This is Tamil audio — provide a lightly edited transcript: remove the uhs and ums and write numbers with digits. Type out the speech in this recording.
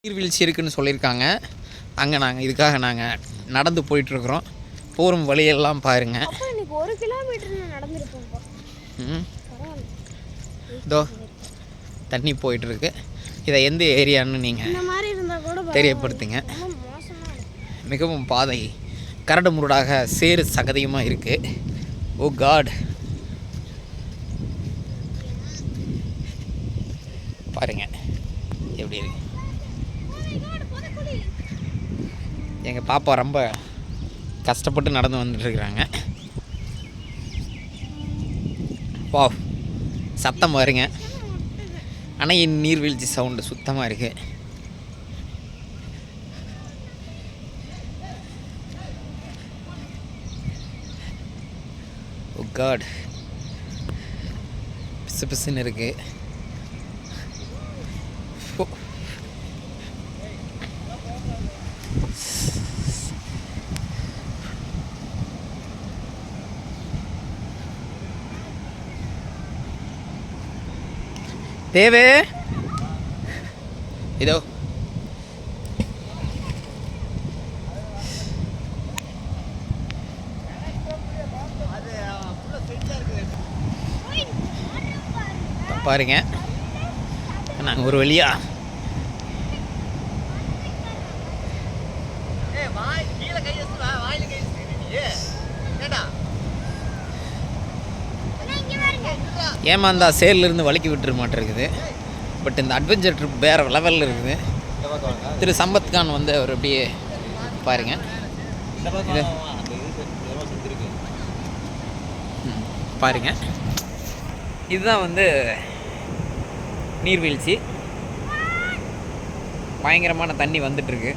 நீர்வீழ்ச்சி இருக்குதுன்னு சொல்லியிருக்காங்க. அங்கே இதுக்காக நாங்கள் நடந்து போயிட்டுருக்குறோம். போகும் வழியெல்லாம் பாருங்கள். இன்னைக்கு 1 கிலோமீட்டர் நடந்துருப்போம். இதோ தண்ணி போயிட்டுருக்கு. இதை எந்த ஏரியான்னு நீங்கள் தெரியப்படுத்துங்க. மிகவும் பாதை கரடு முரடாக சேறு சகதியுமாக இருக்குது. ஓ காட், பாருங்க எப்படி இருக்கு. எங்கள் பாப்பா ரொம்ப கஷ்டப்பட்டு நடந்து வந்துட்டுருக்குறாங்க. வா, சத்தம் பாருங்க. அணையின் நீர்வீழ்ச்சி சவுண்டு சுத்தமாக இருக்குது. ஓ காட், பிசு பிசுன்னு இருக்குது. தேவே இதோ பாருங்க. நாங்கள் ஒரு வழியா ஏமாந்தா சேரிலிருந்து வலிக்கி விட்டுரு மாட்டிருக்குது. பட் இந்த அட்வென்ச்சர் ட்ரிப் வேறு லெவலில் இருக்குது. திரு சம்பத் கான் வந்து அவர் அப்படியே பாருங்க. பாருங்க, இதுதான் வந்து நீர்வீழ்ச்சி. பயங்கரமான தண்ணி வந்துட்டுருக்கு.